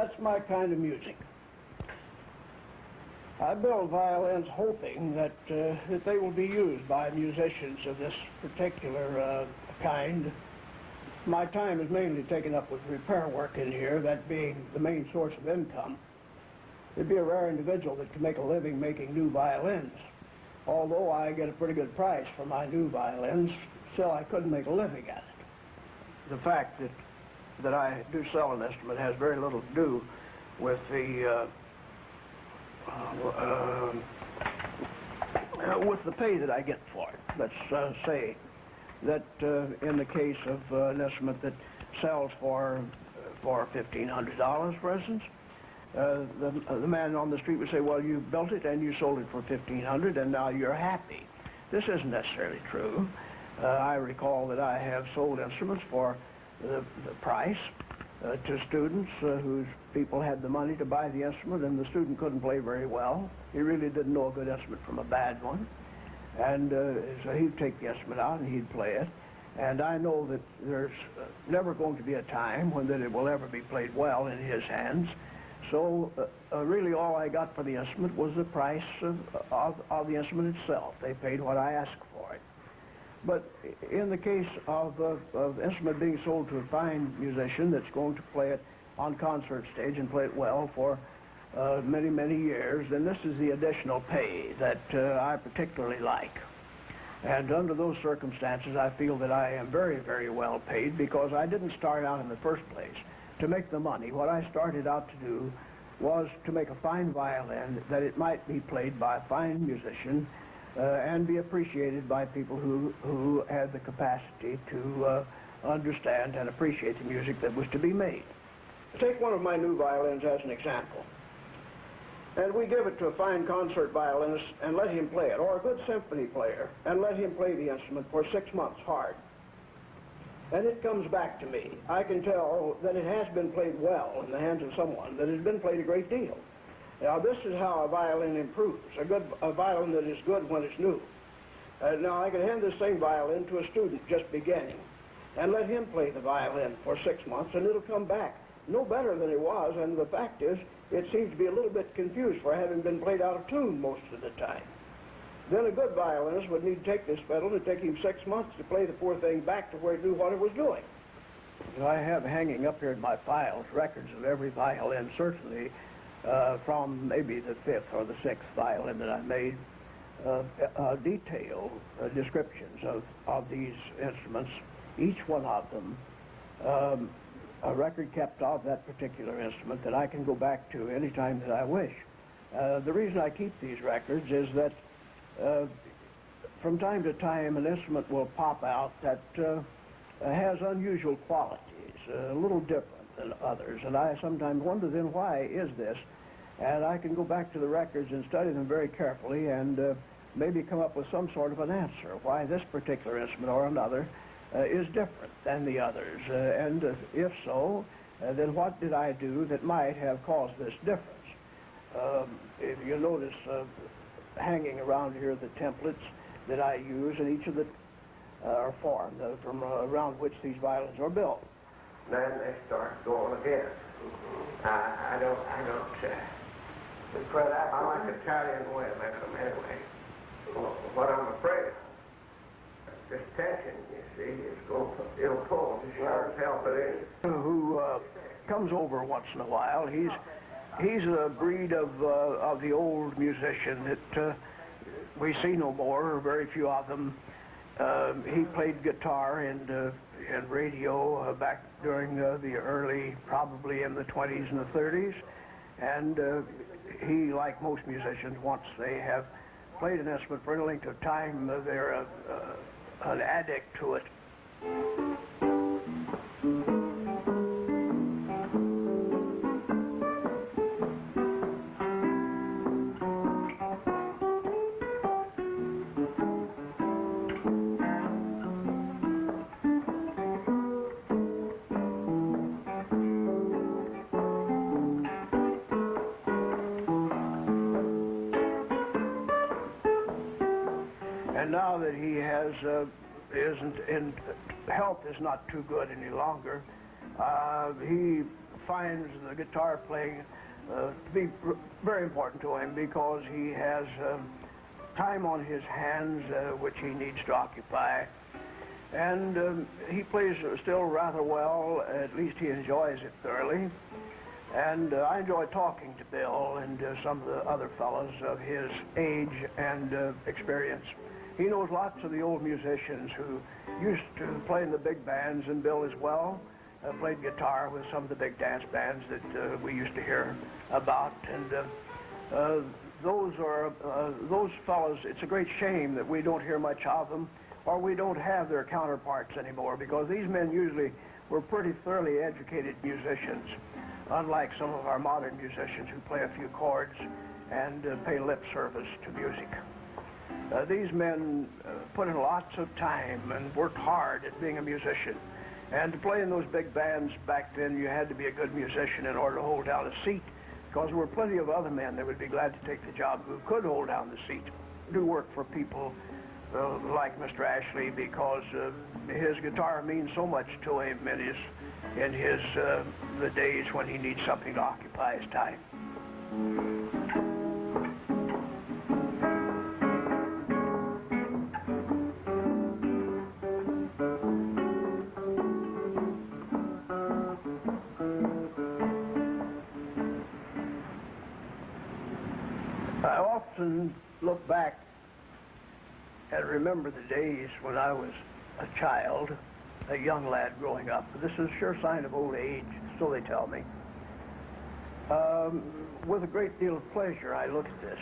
that's my kind of music. I build violins hoping that they will be used by musicians of this particular kind. My time is mainly taken up with repair work in here, that being the main source of income. There'd be a rare individual that could make a living making new violins. Although I get a pretty good price for my new violins, still I couldn't make a living at it. The fact that I do sell an instrument has very little to do with the pay that I get for it. Let's say that in the case of an instrument that sells for $1,500, for instance, the man on the street would say, well, you built it and you sold it for $1,500 and now you're happy. This isn't necessarily true. I recall that I have sold instruments for the price to students whose people had the money to buy the instrument, and the student couldn't play very well. He really didn't know a good instrument from a bad one. And so he'd take the instrument out and he'd play it. And I know that there's never going to be a time when that it will ever be played well in his hands. So really all I got for the instrument was the price of the instrument itself. They paid what I asked for it. But in the case of instrument being sold to a fine musician that's going to play it on concert stage and play it well for many, many years, then this is the additional pay that I particularly like. And under those circumstances, I feel that I am very, very well paid, because I didn't start out in the first place to make the money. What I started out to do was to make a fine violin that it might be played by a fine musician and be appreciated by people who had the capacity to understand and appreciate the music that was to be made. Take one of my new violins as an example. And we give it to a fine concert violinist and let him play it, or a good symphony player, and let him play the instrument for 6 months hard. And it comes back to me. I can tell that it has been played well in the hands of someone that has been played a great deal. Now, this is how a violin improves, a violin that is good when it's new. Now, I can hand this same violin to a student just beginning and let him play the violin for 6 months, and it'll come back no better than it was, and the fact is, it seems to be a little bit confused for having been played out of tune most of the time. Then a good violinist would need to take this pedal and take him 6 months to play the poor thing back to where it knew what it was doing. I have hanging up here in my files records of every violin, certainly from maybe the 5th or the 6th violin that I made, detailed descriptions of these instruments, each one of them, a record kept of that particular instrument that I can go back to any time that I wish. The reason I keep these records is that from time to time an instrument will pop out that has unusual qualities, a little different than others, and I sometimes wonder then why is this, and I can go back to the records and study them very carefully and maybe come up with some sort of an answer why this particular instrument or another is different than the others, and if so, then what did I do that might have caused this difference? If you notice hanging around here the templates that I use, and each of the are formed from around which these violins are built. Then they start going again. I don't, I like Italian way of making them anyway. What I'm afraid of, this tension, you see, is it'll pull as sure as hell it is. Who comes over once in a while. He's a breed of the old musician that we see no more, or very few of them. He played guitar and radio back during the early, probably in the 20s and the 30s, and he, like most musicians, once they have played an instrument for any length of time, they're an addict to it. And now that he has health is not too good any longer, he finds the guitar playing to be very important to him because he has time on his hands which he needs to occupy. And he plays still rather well, at least he enjoys it thoroughly. And I enjoy talking to Bill and some of the other fellows of his age and experience. He knows lots of the old musicians who used to play in the big bands, and Bill as well. Played guitar with some of the big dance bands that we used to hear about. And those fellows, it's a great shame that we don't hear much of them, or we don't have their counterparts anymore, because these men usually were pretty thoroughly educated musicians, unlike some of our modern musicians who play a few chords and pay lip service to music. These men put in lots of time and worked hard at being a musician. And to play in those big bands back then, you had to be a good musician in order to hold down a seat, because there were plenty of other men that would be glad to take the job who could hold down the seat, do work for people like Mr. Ashley, because his guitar means so much to him in the days when he needs something to occupy his time. I often look back and remember the days when I was a child, a young lad growing up. This is a sure sign of old age, so they tell me. With a great deal of pleasure, I look at this.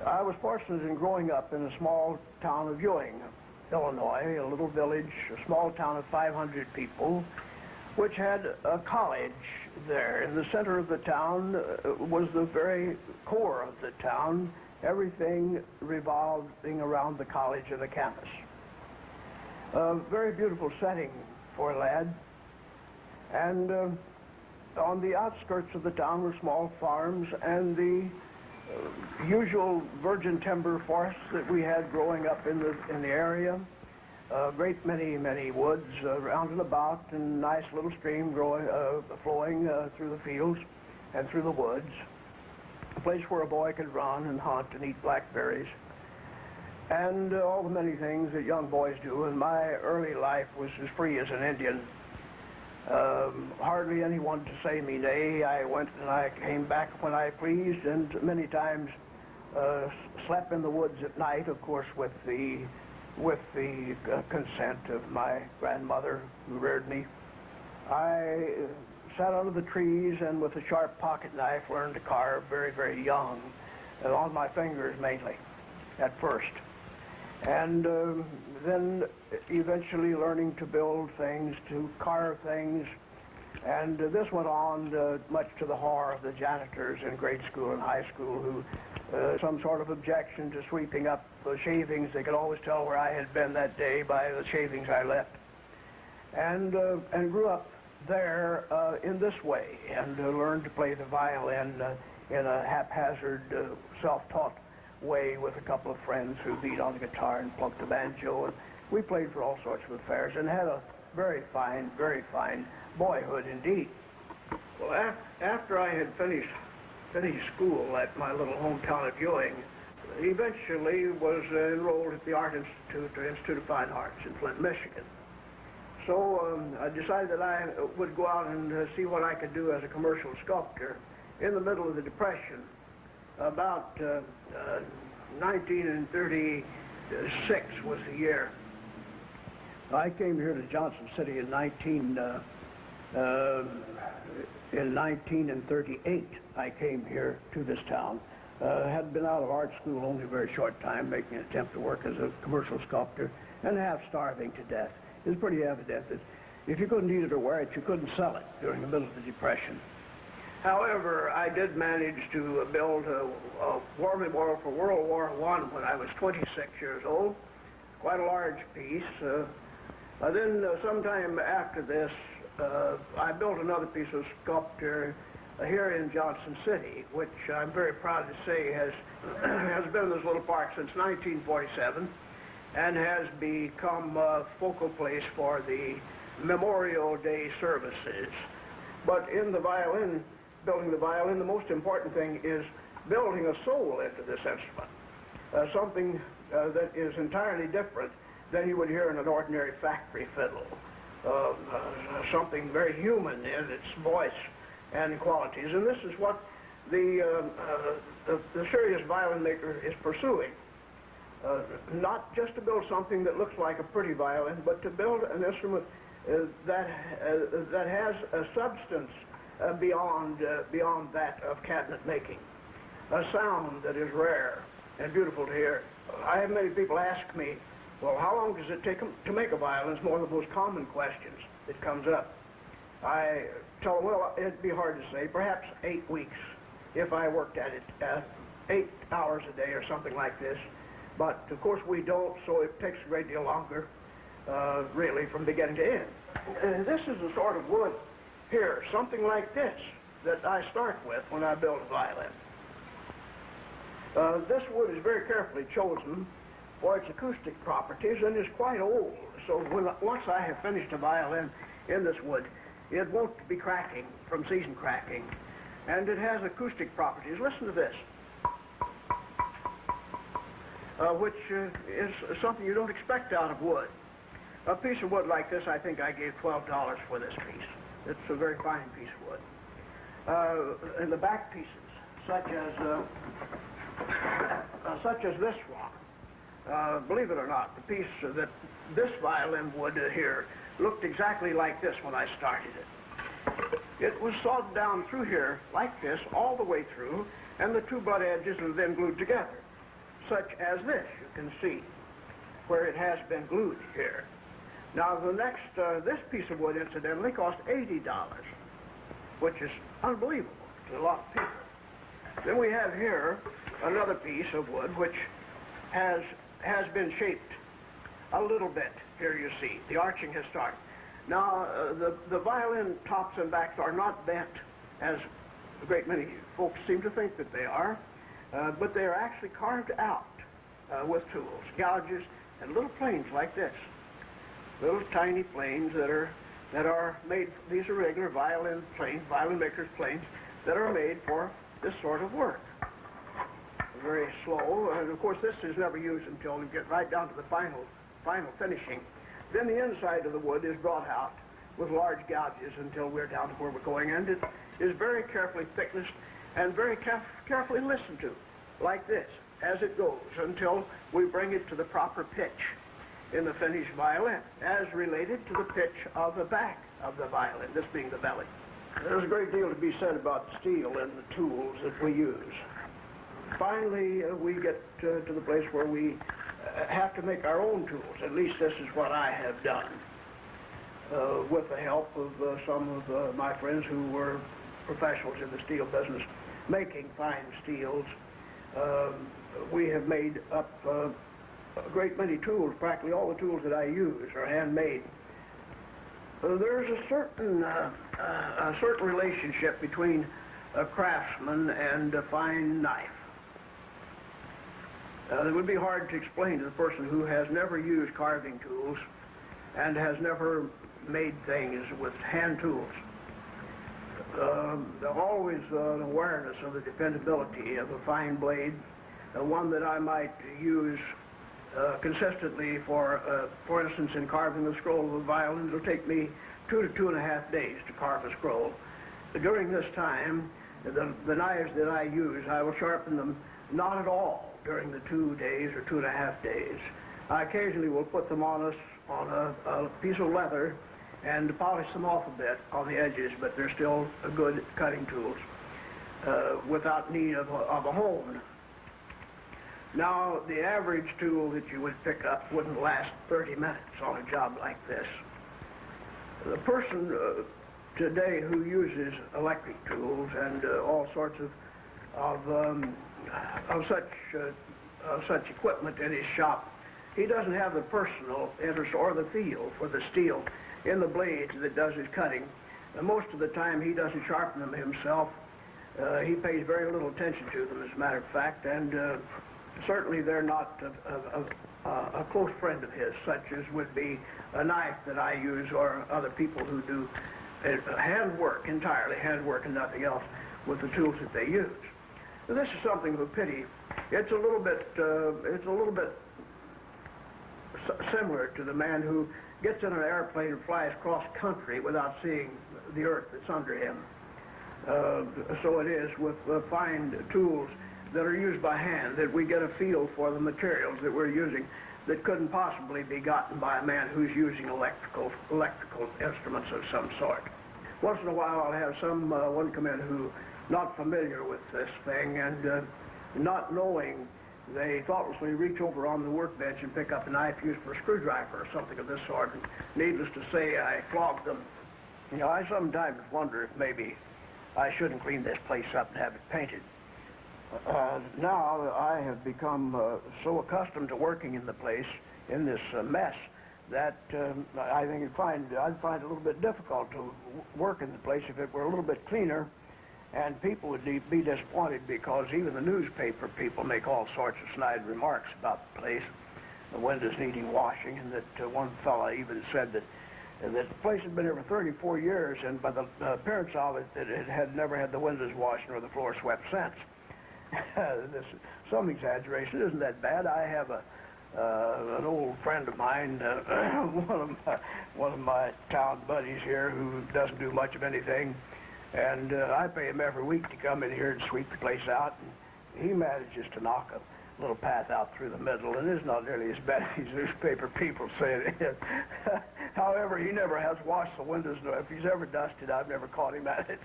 I was fortunate in growing up in a small town of Ewing, Illinois, a little village, a small town of 500 people, which had a college there. In the center of the town was the very core of the town, everything revolving around the college and the campus. A very beautiful setting for a lad. And on the outskirts of the town were small farms and the usual virgin timber forests that we had growing up in the area. A great many woods round and about, and nice little stream flowing through the fields and through the woods. A place where a boy could run and hunt and eat blackberries. And all the many things that young boys do. And my early life was as free as an Indian. Hardly anyone to say me nay. I went and I came back when I pleased, and many times slept in the woods at night, of course, with the consent of my grandmother who reared me. I sat under the trees and with a sharp pocket knife learned to carve very young, on my fingers mainly, at first. And then eventually learning to build things, to carve things. And this went on much to the horror of the janitors in grade school and high school, who some sort of objection to sweeping up the shavings. They could always tell where I had been that day by the shavings I left. And grew up there in this way, and learned to play the violin in a haphazard, self-taught way with a couple of friends who beat on the guitar and plucked the banjo. And we played for all sorts of affairs and had a very fine boyhood indeed. Well, after I had finished school at my little hometown of Ewing, eventually was enrolled at the Art Institute, or Institute of Fine Arts in Flint, Michigan. So I decided that I would go out and see what I could do as a commercial sculptor in the middle of the Depression. About 1936 was the year. I came here to Johnston City in 1938. I came here to this town. Had been out of art school only a very short time, making an attempt to work as a commercial sculptor, and half starving to death. It was pretty evident that if you couldn't eat it or wear it, you couldn't sell it during the middle of the Depression. However, I did manage to build a war memorial for World War I when I was 26 years old, quite a large piece. Then sometime after this, I built another piece of sculpture here in Johnston City, which I'm very proud to say has been in this little park since 1947 and has become a focal place for the Memorial Day services. But in the violin, building the violin, the most important thing is building a soul into this instrument, something that is entirely different than you would hear in an ordinary factory fiddle, something very human in its voice and qualities. And this is what the serious violin maker is pursuing. Not just to build something that looks like a pretty violin, but to build an instrument that has a substance beyond that of cabinet making, a sound that is rare and beautiful to hear. I have many people ask me, well, how long does it take to make a violin? It's one of the most common questions that comes up. I tell them, well, it'd be hard to say, perhaps 8 weeks if I worked at it 8 hours a day or something like this. But, of course, we don't, so it takes a great deal longer, really, from beginning to end. And this is the sort of wood here, something like this, that I start with when I build a violin. This wood is very carefully chosen for its acoustic properties and is quite old. So once I have finished a violin in this wood, it won't be cracking from season cracking. And it has acoustic properties. Listen to this. Which is something you don't expect out of wood. A piece of wood like this, I think I gave $12 for this piece. It's a very fine piece of wood. And the back pieces, such as this one, believe it or not, the piece that this violin would here looked exactly like this when I started it. It was sawed down through here like this, all the way through, and the two butt edges are then glued together, such as this, you can see, where it has been glued here. Now, the next, this piece of wood, incidentally, cost $80, which is unbelievable to a lot of people. Then we have here another piece of wood which has been shaped a little bit. Here you see, the arching has started. Now, the violin tops and backs are not bent, as a great many folks seem to think that they are, but they are actually carved out with tools, gouges, and little planes like this. Little tiny planes that are made, these are regular violin planes, violin makers' planes, that are made for this sort of work. Very slow, and of course this is never used until we get right down to the final finishing. Then the inside of the wood is brought out with large gouges until we're down to where we're going, and it is very carefully thicknessed and very carefully listened to, like this, as it goes, until we bring it to the proper pitch in the finished violin, as related to the pitch of the back of the violin, this being the belly. There's a great deal to be said about steel and the tools that we use. Finally, we get to the place where we have to make our own tools. At least this is what I have done, with the help of some of my friends who were professionals in the steel business, making fine steels. We have made up a great many tools. Practically all the tools that I use are handmade. There's a certain relationship between a craftsman and a fine knife. It would be hard to explain to the person who has never used carving tools and has never made things with hand tools. There's always an awareness of the dependability of a fine blade, one that I might use consistently for instance, in carving the scroll of a violin. It'll take me 2 to 2.5 days to carve a scroll. During this time, the knives that I use, I will sharpen them not at all during the 2 days or 2.5 days. I occasionally will put them on a piece of leather and polish them off a bit on the edges, but they're still good cutting tools without need of a hone. Now, the average tool that you would pick up wouldn't last 30 minutes on a job like this. The person today who uses electric tools and all sorts of such equipment in his shop, he doesn't have the personal interest or the feel for the steel in the blades that does his cutting. Most of the time he doesn't sharpen them himself. He pays very little attention to them, as a matter of fact, and certainly they're not a close friend of his, such as would be a knife that I use or other people who do handwork, entirely handwork and nothing else, with the tools that they use. Now, this is something of a pity. It's a little bit similar to the man who gets in an airplane and flies cross country without seeing the earth that's under him. So it is with fine tools that are used by hand, that we get a feel for the materials that we're using that couldn't possibly be gotten by a man who's using electrical instruments of some sort. Once in a while I'll have one come in who not familiar with this thing, and not knowing, they thoughtlessly reach over on the workbench and pick up a knife used for a screwdriver or something of this sort. And needless to say, I flogged them. You know, I sometimes wonder if maybe I shouldn't clean this place up and have it painted. Now I have become so accustomed to working in the place, in this mess, that I think I'd find it a little bit difficult to work in the place if it were a little bit cleaner, and people would be disappointed because even the newspaper people make all sorts of snide remarks about the place, the windows needing washing, and that one fellow even said that the place had been here for 34 years, and by the appearance of it, that it had never had the windows washed nor the floor swept since. This is some exaggeration. It isn't that bad. I have an old friend of mine, one of my town buddies here, who doesn't do much of anything, and I pay him every week to come in here and sweep the place out, and he manages to knock a little path out through the middle, and it's not nearly as bad as these newspaper people say it is. However, he never has washed the windows. If he's ever dusted, I've never caught him at it.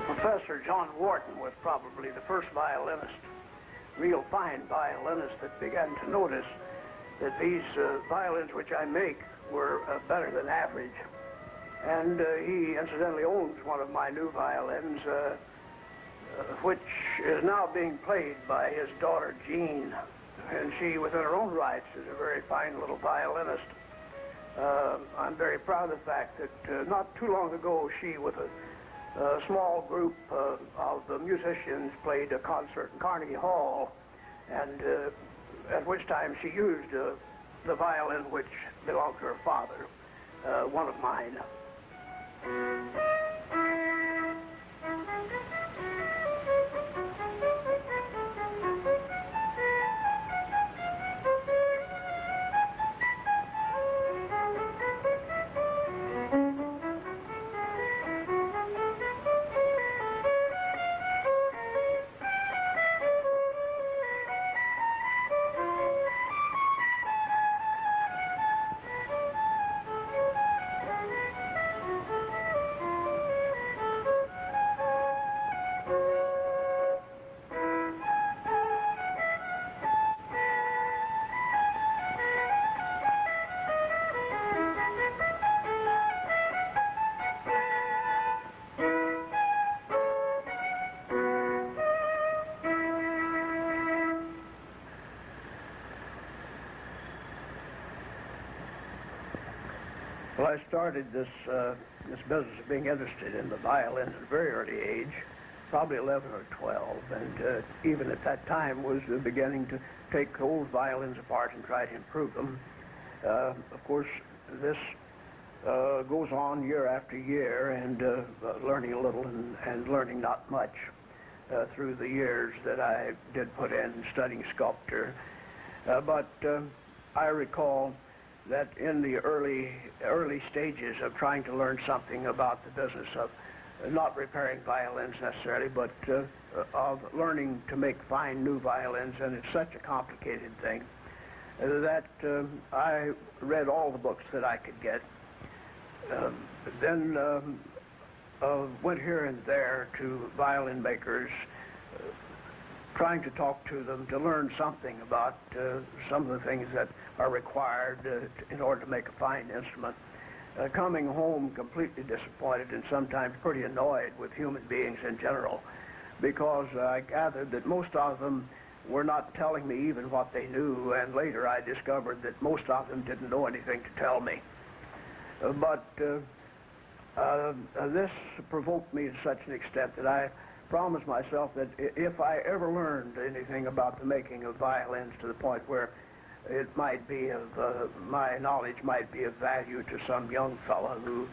Professor John Wharton was probably the first violinist, real fine violinist, that began to notice that these violins which I make were better than average. And he incidentally owns one of my new violins, which is now being played by his daughter Jean. And she, within her own rights, is a very fine little violinist. I'm very proud of the fact that not too long ago she, with a small group of musicians, played a concert in Carnegie Hall, and at which time she used the violin which belonged to her father, one of mine. Well, I started this business of being interested in the violin at a very early age, probably 11 or 12, and even at that time was beginning to take old violins apart and try to improve them. Of course, this goes on year after year, and learning a little and learning not much. through the years that I did put in studying sculpture. But I recall that in the early stages of trying to learn something about the business of not repairing violins necessarily, but of learning to make fine new violins, and it's such a complicated thing, that I read all the books that I could get. Then went here and there to violin makers, trying to talk to them to learn something about some of the things that are required in order to make a fine instrument. Coming home completely disappointed and sometimes pretty annoyed with human beings in general, because I gathered that most of them were not telling me even what they knew, and later I discovered that most of them didn't know anything to tell me. But this provoked me to such an extent that I promised myself that if I ever learned anything about the making of violins to the point where it might be of, my knowledge might be of value to some young fellow who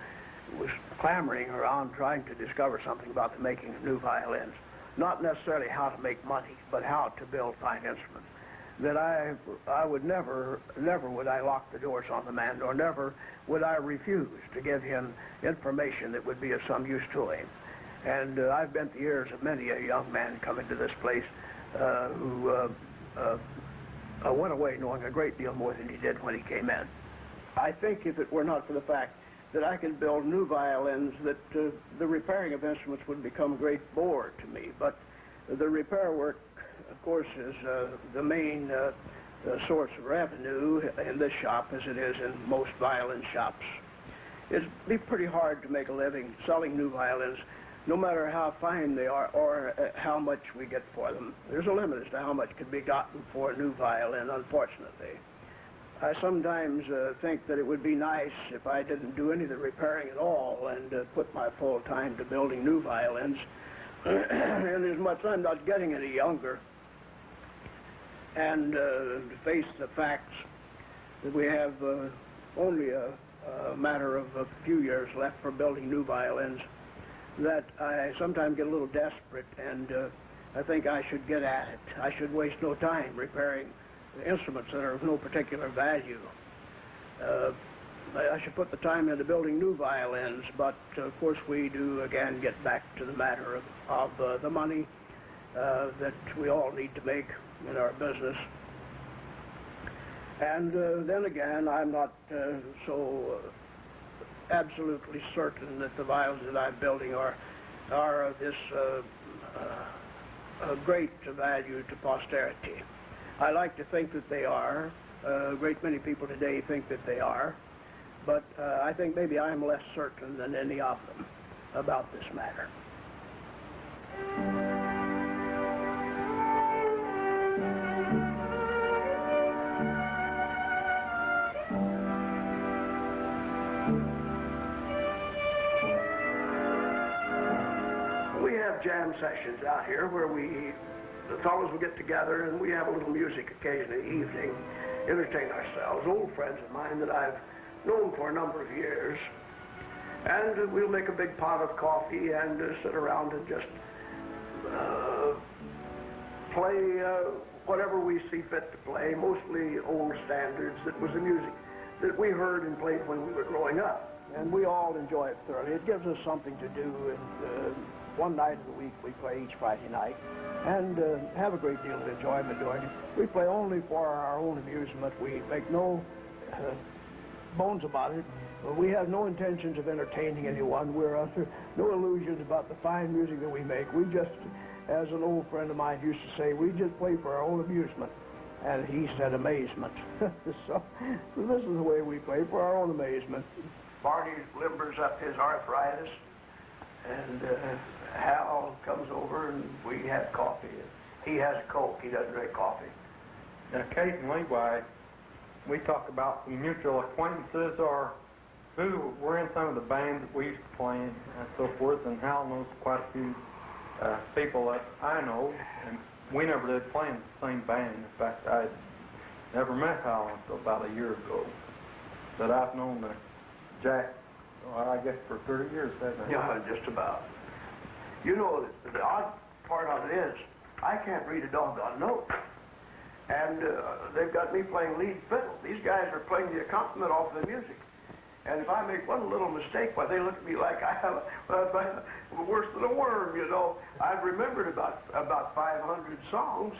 was clamoring around trying to discover something about the making of new violins, not necessarily how to make money, but how to build fine instruments, that I would never would I lock the doors on the man, nor never would I refuse to give him information that would be of some use to him. And I've bent the ears of many a young man coming to this place who went away knowing a great deal more than he did when he came in. I think if it were not for the fact that I could build new violins, that the repairing of instruments would become a great bore to me. But the repair work, of course, is the main source of revenue in this shop, as it is in most violin shops. It'd be pretty hard to make a living selling new violins, no matter how fine they are or how much we get for them. There's a limit as to how much can be gotten for a new violin, unfortunately. I sometimes think that it would be nice if I didn't do any of the repairing at all and put my full time to building new violins. And as much as I'm not getting any younger, and to face the facts that we have only a matter of a few years left for building new violins, that I sometimes get a little desperate, and I think I should get at it. I should waste no time repairing instruments that are of no particular value. I should put the time into building new violins, but of course we do again get back to the matter of the money that we all need to make in our business. And then again, I'm not so absolutely certain that the violins that I'm building are of this great value to posterity. I like to think that they are. A great many people today think that they are. But I think maybe I'm less certain than any of them about this matter. We have jam sessions out here where the fellows will get together and we have a little music occasionally in the evening, entertain ourselves. Old friends of mine that I've known for a number of years. And we'll make a big pot of coffee and sit around and just play whatever we see fit to play, mostly old standards that was the music that we heard and played when we were growing up. And we all enjoy it thoroughly. It gives us something to do, and one night of the week we play each Friday night and have a great deal of enjoyment doing it. We play only for our own amusement. We make no bones about it. We have no intentions of entertaining anyone. We're under no illusions about the fine music that we make. We just, as an old friend of mine used to say, we just play for our own amusement. And he said amazement. So this is the way we play, for our own amazement. Barney limbers up his arthritis, and Hal comes over and we have coffee. He has a Coke, he doesn't drink coffee. And occasionally, we talk about some mutual acquaintances or who were in some of the bands that we used to play in and so forth, and Hal knows quite a few people that I know, and we never did play in the same band. In fact, I never met Hal until about a year ago. But I've known Jack, I guess, for 30 years, haven't I? Yeah, just about. You know, the odd part of it is, I can't read a doggone note. And they've got me playing lead fiddle. These guys are playing the accompaniment off the music. And if I make one little mistake, why, they look at me like I have worse than a worm, you know. I've remembered about 500 songs,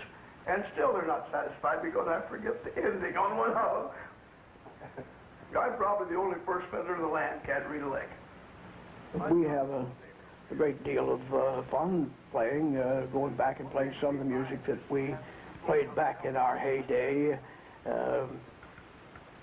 and still they're not satisfied because I forget the ending on one of them. I'm probably the only first fiddler in the land can't read a lick. We have a great deal of fun playing, going back and playing some of the music that we played back in our heyday.